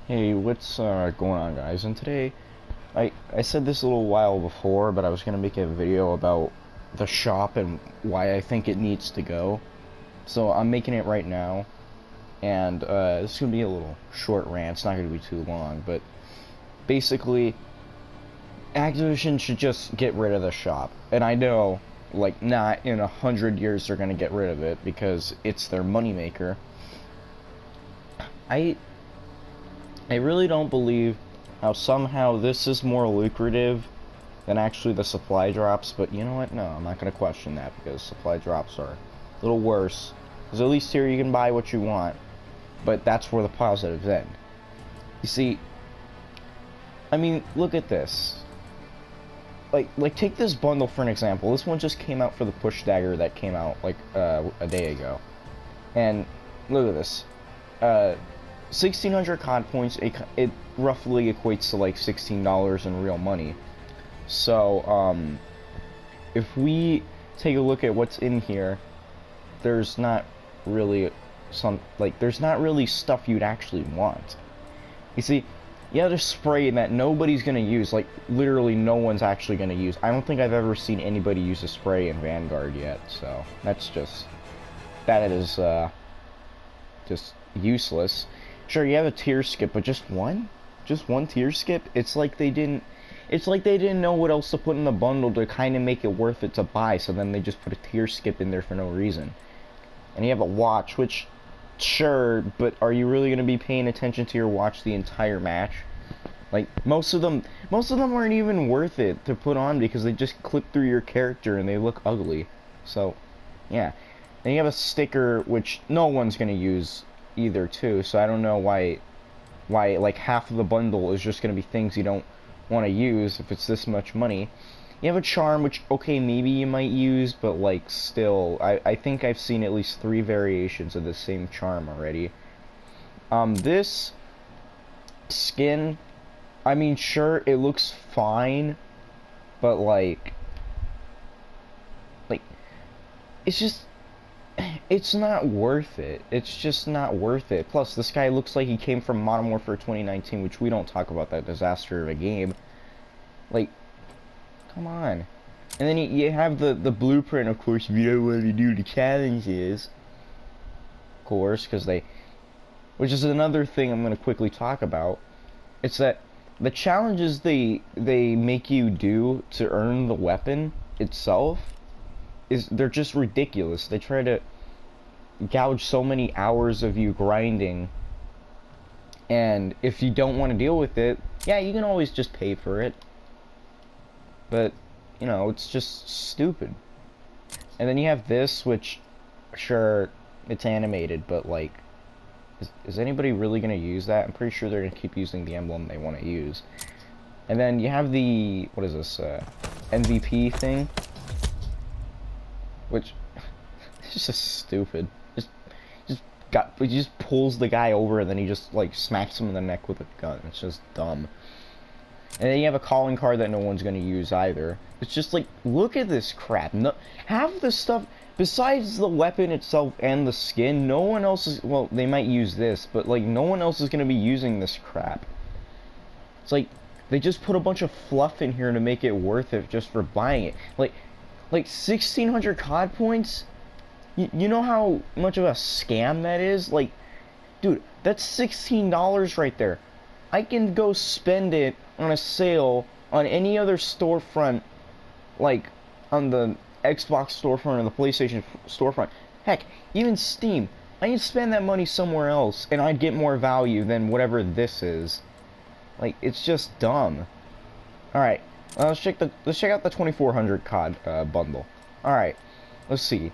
Hey, what's going on, guys? And today, I said this a little while before, but I was gonna make a video about the shop and why I think it needs to go. So I'm making it right now, and this is gonna be a little short rant. It's not gonna be too long, but basically, Activision should just get rid of the shop. And I know, like, not in 100 years they're gonna get rid of it because it's their moneymaker. I I really don't believe how somehow this is more lucrative than actually the supply drops, but you know what? No, I'm not going to question that because supply drops are a little worse. Because at least here you can buy what you want, but that's where the positives end. You see, I mean, look at this. Like take this bundle for an example. This one just came out for the push dagger that came out like a day ago. And look at this. 1,600 COD points, it roughly equates to like $16 in real money. So, if we take a look at what's in here, there's not really there's not really stuff you'd actually want. You see, you have a spray that nobody's gonna use, like, literally no one's actually gonna use. I don't think I've ever seen anybody use a spray in Vanguard yet, so that is, just useless. Sure, you have a tier skip, but just one? Just one tier skip? It's like they didn't know what else to put in the bundle to kind of make it worth it to buy, so then they just put a tier skip in there for no reason. And you have a watch, which, sure, but are you really going to be paying attention to your watch the entire match? Like, most of them aren't even worth it to put on because they just clip through your character and they look ugly. So, yeah. And you have a sticker, which no one's going to use either too, so I don't know why like half of the bundle is just gonna be things you don't want to use if it's this much money. You have a charm, which, okay, maybe you might use, but like still, I think I've seen at least 3 variations of the same charm already. This skin, I mean, sure, it looks fine, but like it's not worth it. It's just not worth it. Plus, this guy looks like he came from Modern Warfare 2019, which we don't talk about that disaster of a game. Like, come on. And then you have the blueprint, of course, if you don't want to do the challenges. Of course, which is another thing I'm going to quickly talk about. It's that the challenges they make you do to earn the weapon itself they're just ridiculous. They try to gouge so many hours of you grinding, and if you don't want to deal with it, yeah, you can always just pay for it, but you know, it's just stupid. And then you have this, which, sure, it's animated, but like, is anybody really gonna use that? I'm pretty sure they're gonna keep using the emblem they want to use. And then you have the, what is this, MVP thing, which it's just stupid. He just pulls the guy over and then he just like smacks him in the neck with a gun. It's just dumb. And then you have a calling card that no one's gonna use either. It's just like, look at this crap. No, half the stuff besides the weapon itself and the skin, no one else is, well, they might use this, but like no one else is gonna be using this crap. It's like they just put a bunch of fluff in here to make it worth it just for buying it. Like 1,600 COD points? You know how much of a scam that is? Like, dude, that's $16 right there. I can go spend it on a sale on any other storefront, like on the Xbox storefront or the PlayStation storefront. Heck, even Steam. I can spend that money somewhere else and I'd get more value than whatever this is. Like, it's just dumb. Alright, let's check out the 2,400 COD bundle. Alright, let's see.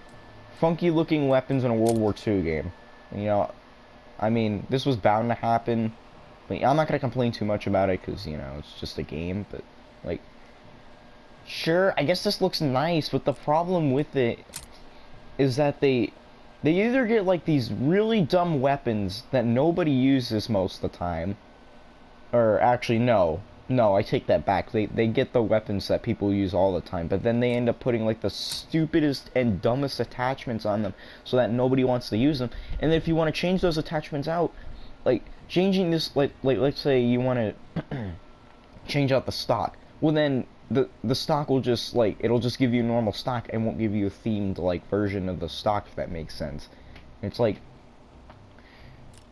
Funky looking weapons in a World War II game. You know, I mean, this was bound to happen. But I'm not gonna complain too much about it because, you know, it's just a game. But like, sure, I guess this looks nice, but the problem with it is that they either get like these really dumb weapons that nobody uses most of the time, or actually no, I take that back. They get the weapons that people use all the time, but then they end up putting like the stupidest and dumbest attachments on them so that nobody wants to use them. And if you want to change those attachments out, like changing this, like let's say you want to change out the stock. Well, then the stock will just like it'll just give you normal stock and won't give you a themed like version of the stock, if that makes sense. It's like,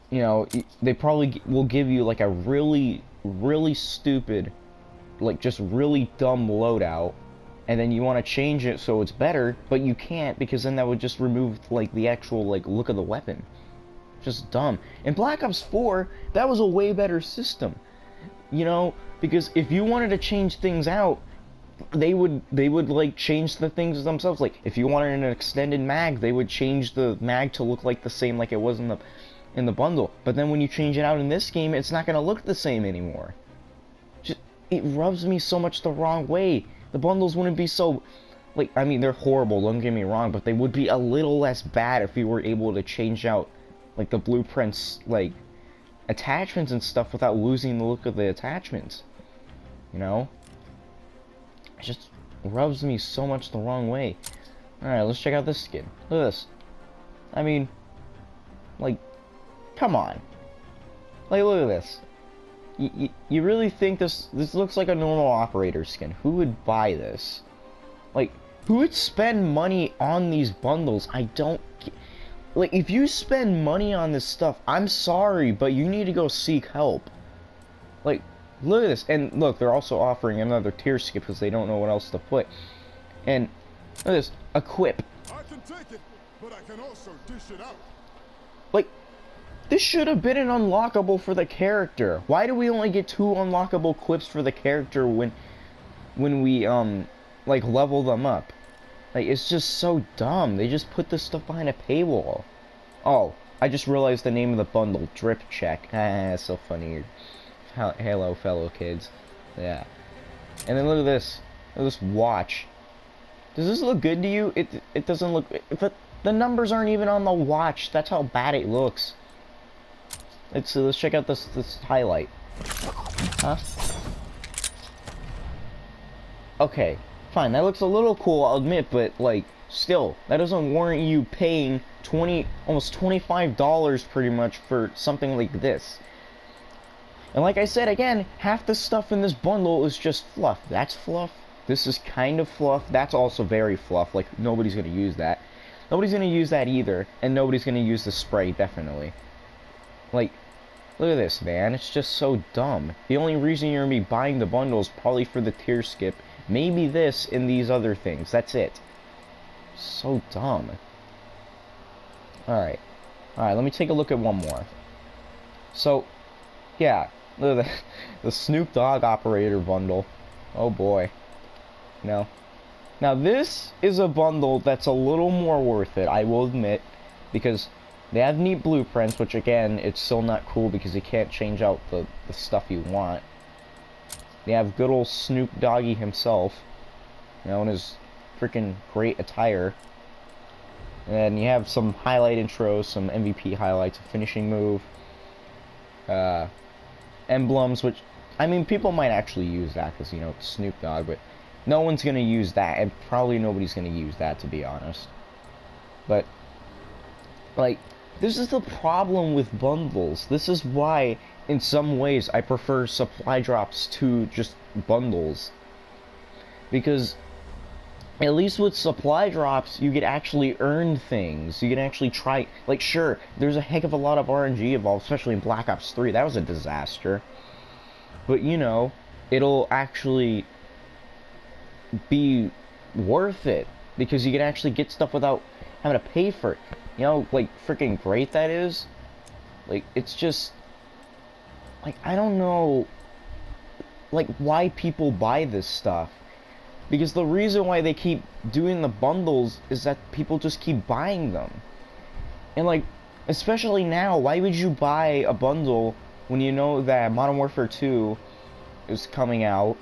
you know, they probably will give you like a really stupid, like just really dumb loadout, and then you want to change it so it's better, but you can't because then that would just remove like the actual like look of the weapon. Just dumb. In Black Ops 4, that was a way better system. You know, because if you wanted to change things out, they would like change the things themselves. Like if you wanted an extended mag, they would change the mag to look like the same like it was in the bundle. But then when you change it out in this game, it's not going to look the same anymore. Just, it rubs me so much the wrong way. The bundles wouldn't be so, like, I mean, they're horrible, don't get me wrong, but they would be a little less bad if we were able to change out like the blueprints, like attachments and stuff without losing the look of the attachments. You know? It just rubs me so much the wrong way. Alright, let's check out this skin. Look at this. I mean, like, come on. Like, look at this. You really think this looks like a normal operator skin? Who would buy this? Like, who would spend money on these bundles? I don't... Like, if you spend money on this stuff, I'm sorry, but you need to go seek help. Like, look at this. And look, they're also offering another tier skip because they don't know what else to put. And look at this. Equip. I can take it, but I can also dish it out. Like, this should have been an unlockable for the character. Why do we only get 2 unlockable quips for the character when we, like, level them up? Like, it's just so dumb. They just put this stuff behind a paywall. Oh, I just realized the name of the bundle. Drip Check. Ah, so funny. Hello, fellow kids. Yeah. And then look at this. Look at this watch. Does this look good to you? It doesn't look... The numbers aren't even on the watch. That's how bad it looks. Let's check out this highlight. Huh? Okay. Fine, that looks a little cool, I'll admit, but, like, still, that doesn't warrant you paying almost $25 pretty much for something like this. And like I said, again, half the stuff in this bundle is just fluff. That's fluff. This is kind of fluff. That's also very fluff. Like, nobody's gonna use that. Nobody's gonna use that either, and nobody's gonna use the spray, definitely. Like, look at this, man. It's just so dumb. The only reason you're gonna be buying the bundle is probably for the tier skip. Maybe this and these other things. That's it. So dumb. Alright. Alright, let me take a look at one more. So, yeah. Look at the Snoop Dogg operator bundle. Oh boy. No. Now this is a bundle that's a little more worth it, I will admit. Because they have neat blueprints, which again, it's still not cool because you can't change out the stuff you want. They have good old Snoop Doggy himself, you know, in his freaking great attire. And you have some highlight intros, some MVP highlights, a finishing move, emblems, which, I mean, people might actually use that because, you know, it's Snoop Dogg, but no one's going to use that, and probably nobody's going to use that, to be honest. But, like, this is the problem with bundles. This is why, in some ways, I prefer supply drops to just bundles. Because, at least with supply drops, you could actually earn things. You can actually try... Like, sure, there's a heck of a lot of RNG involved, especially in Black Ops 3. That was a disaster. But, you know, it'll actually be worth it. Because you can actually get stuff without having to pay for it. You know, like, freaking great that is. Like, it's just... Like, I don't know... Like, why people buy this stuff. Because the reason why they keep doing the bundles is that people just keep buying them. And, like, especially now, why would you buy a bundle when you know that Modern Warfare 2 is coming out?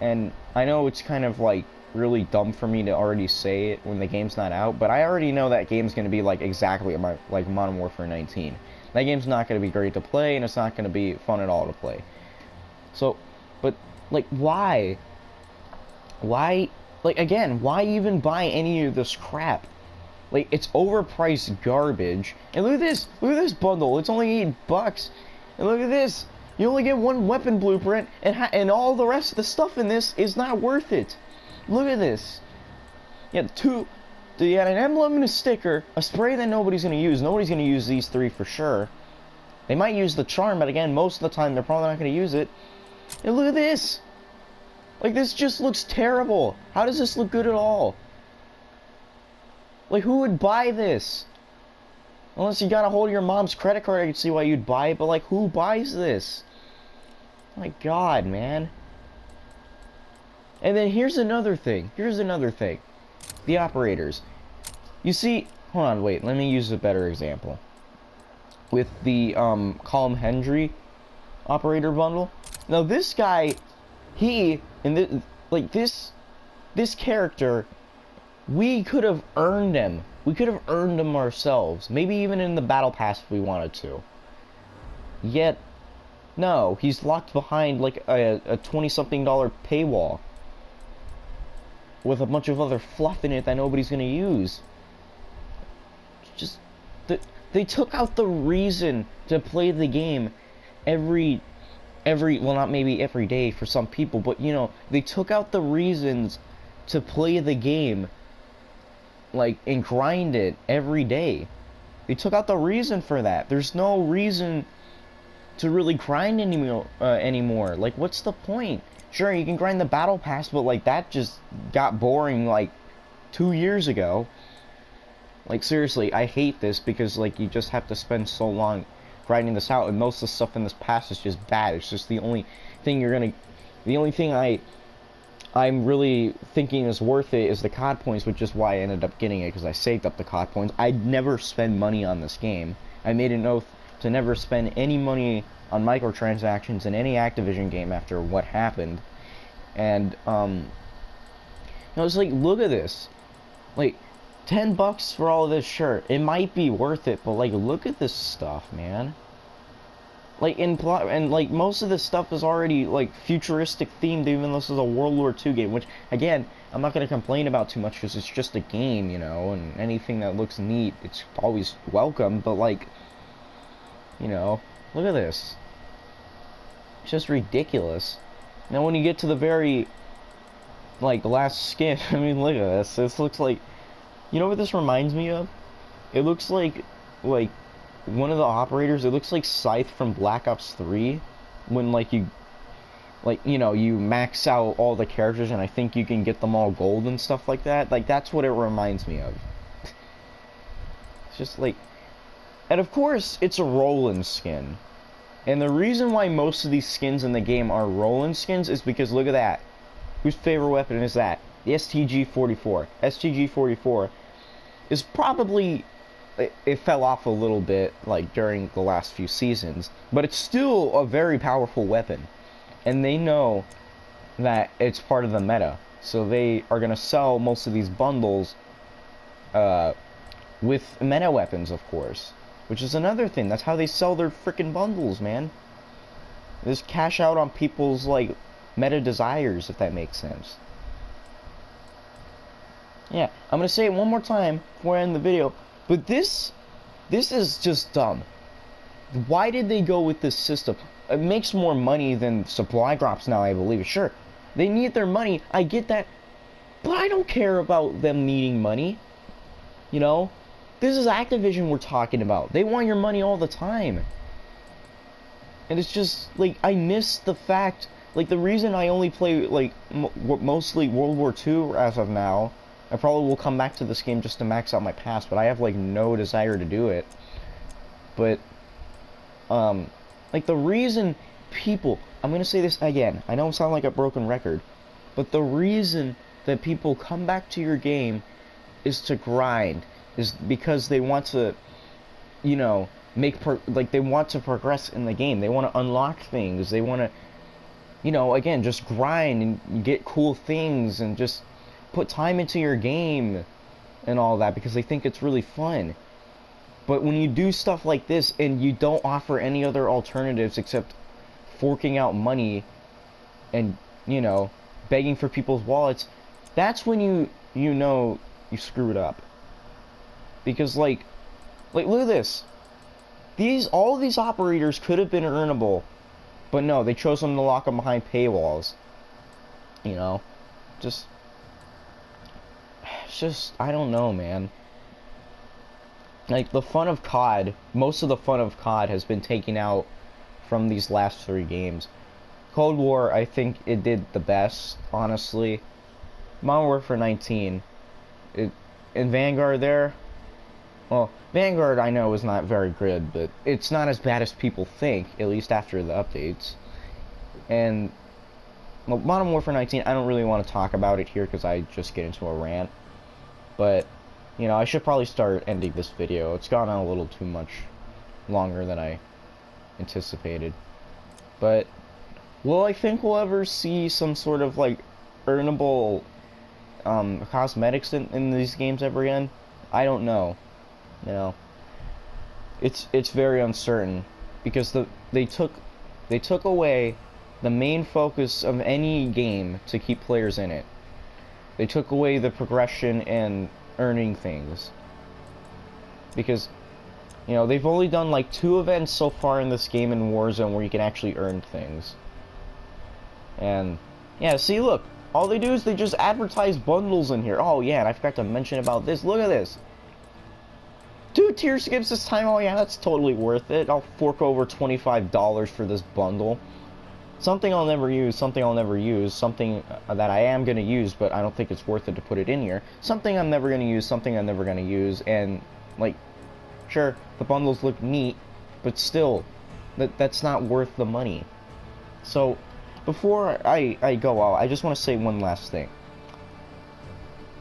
And I know it's kind of, like, really dumb for me to already say it when the game's not out, but I already know that game's going to be like exactly like Modern Warfare 19. That game's not going to be great to play, and it's not going to be fun at all to play. So, but, like, why? Why, like, again, why even buy any of this crap? Like, it's overpriced garbage. And look at this. Look at this bundle. It's only $8. And look at this. You only get one weapon blueprint, and all the rest of the stuff in this is not worth it. Look at this. You had an emblem and a sticker, a spray that nobody's going to use. Nobody's going to use these three for sure. They might use the charm, but again, most of the time, they're probably not going to use it. And look at this. Like, this just looks terrible. How does this look good at all? Like, who would buy this? Unless you got a hold of your mom's credit card, I can see why you'd buy it, but, like, who buys this? My God, man. And then here's another thing. The operators. You see, hold on, wait, let me use a better example. With the, Colm Hendry operator bundle. Now, this guy, this character, we could have earned him. We could have earned him ourselves. Maybe even in the battle pass if we wanted to. Yet, no, he's locked behind like a $20-something paywall. With a bunch of other fluff in it that nobody's gonna use. Just, they took out the reason to play the game well, not maybe every day for some people, but you know, they took out the reasons to play the game, like, and grind it every day. They took out the reason for that. There's no reason to really grind anymore. Like, what's the point? Sure, you can grind the battle pass, but like, that just got boring like 2 years ago. Like, seriously, I hate this because like, you just have to spend so long grinding this out, and most of the stuff in this pass is just bad. It's just the only thing I'm really thinking is worth it is the COD points, which is why I ended up getting it, because I saved up the COD points. I'd never spend money on this game. I made an oath to never spend any money on microtransactions in any Activision game after what happened. And, I was like, look at this. Like, $10 for all of this, sure, it might be worth it, but like, look at this stuff, man. Like, and like, most of this stuff is already like futuristic themed, even though this is a World War II game, which again, I'm not going to complain about too much because it's just a game, you know, and anything that looks neat, it's always welcome. But like, you know, look at this. It's just ridiculous. Now when you get to the very, like, last skin, I mean, look at this. This looks like, you know what this reminds me of? It looks like one of the operators, it looks like Scythe from Black Ops 3, when like you max out all the characters and I think you can get them all gold and stuff like that. Like, that's what it reminds me of. It's just like, and of course it's a Roland skin. And the reason why most of these skins in the game are Roland skins is because look at that. Whose favorite weapon is that? The STG-44. STG-44 is probably, it fell off a little bit like during the last few seasons, but it's still a very powerful weapon. And they know that it's part of the meta. So they are going to sell most of these bundles with meta weapons, of course. Which is another thing. That's how they sell their freaking bundles, man. They just cash out on people's, like, meta desires, if that makes sense. Yeah, I'm gonna say it one more time before I end the video. But this is just dumb. Why did they go with this system? It makes more money than supply drops now, I believe. Sure, they need their money. I get that. But I don't care about them needing money. You know? This is Activision we're talking about. They want your money all the time. And it's just, like, I miss the fact, like, the reason I only play, like, mostly World War II as of now, I probably will come back to this game just to max out my pass, but I have, like, no desire to do it. But, like, the reason people, I'm gonna say this again, I know I sound like a broken record, but the reason that people come back to your game is to grind. Is because they want to, you know, they want to progress in the game. They want to unlock things. They want to, you know, again, just grind and get cool things and just put time into your game and all that because they think it's really fun. But when you do stuff like this and you don't offer any other alternatives except forking out money and, you know, begging for people's wallets, that's when you know you screwed up. Because like look at this. All of these operators could have been earnable, but no, they chose them to lock them behind paywalls. You know, just it's just I don't know, man. Like the fun of COD, most of the fun of COD has been taken out from these last 3 games. Cold War, I think it did the best, honestly. Modern Warfare 19, and Vanguard there. Well, Vanguard I know is not very good, but it's not as bad as people think, at least after the updates. And well, Modern Warfare 19, I don't really want to talk about it here because I just get into a rant. But, you know, I should probably start ending this video. It's gone on a little too much longer than I anticipated. But, will I think we'll ever see some sort of, like, earnable cosmetics in these games ever again? I don't know. You know, it's very uncertain because they took away the main focus of any game to keep players in it. They took away the progression and earning things because, you know, they've only done like 2 events so far in this game in Warzone where you can actually earn things. And yeah, see, look, all they do is they just advertise bundles in here. Oh yeah, and I forgot to mention about this. Look at this. 2 tier skips this time. Oh yeah, that's totally worth it. I'll fork over $25 for this bundle. Something I'll never use, something I'll never use, something that I am going to use, but I don't think it's worth it to put it in here. Something I'm never going to use, something I'm never going to use, and, like, sure, the bundles look neat, but still, that's not worth the money. So, before I go out, I just want to say one last thing.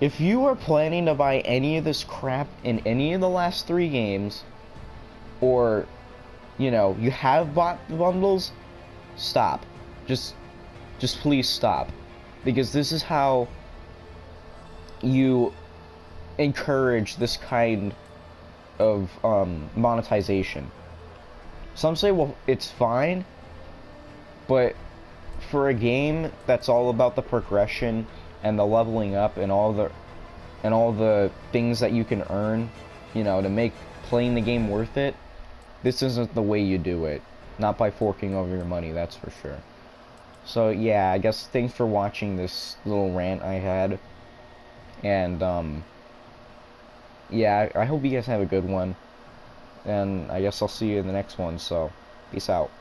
If you are planning to buy any of this crap in any of the last 3 games, or, you know, you have bought the bundles, stop. Just please stop. Because this is how you encourage this kind of monetization. Some say, well, it's fine, but for a game that's all about the progression and the leveling up and all the things that you can earn, you know, to make playing the game worth it, this isn't the way you do it. Not by forking over your money, that's for sure. So yeah, I guess thanks for watching this little rant I had. And yeah, I hope you guys have a good one. And I guess I'll see you in the next one, so peace out.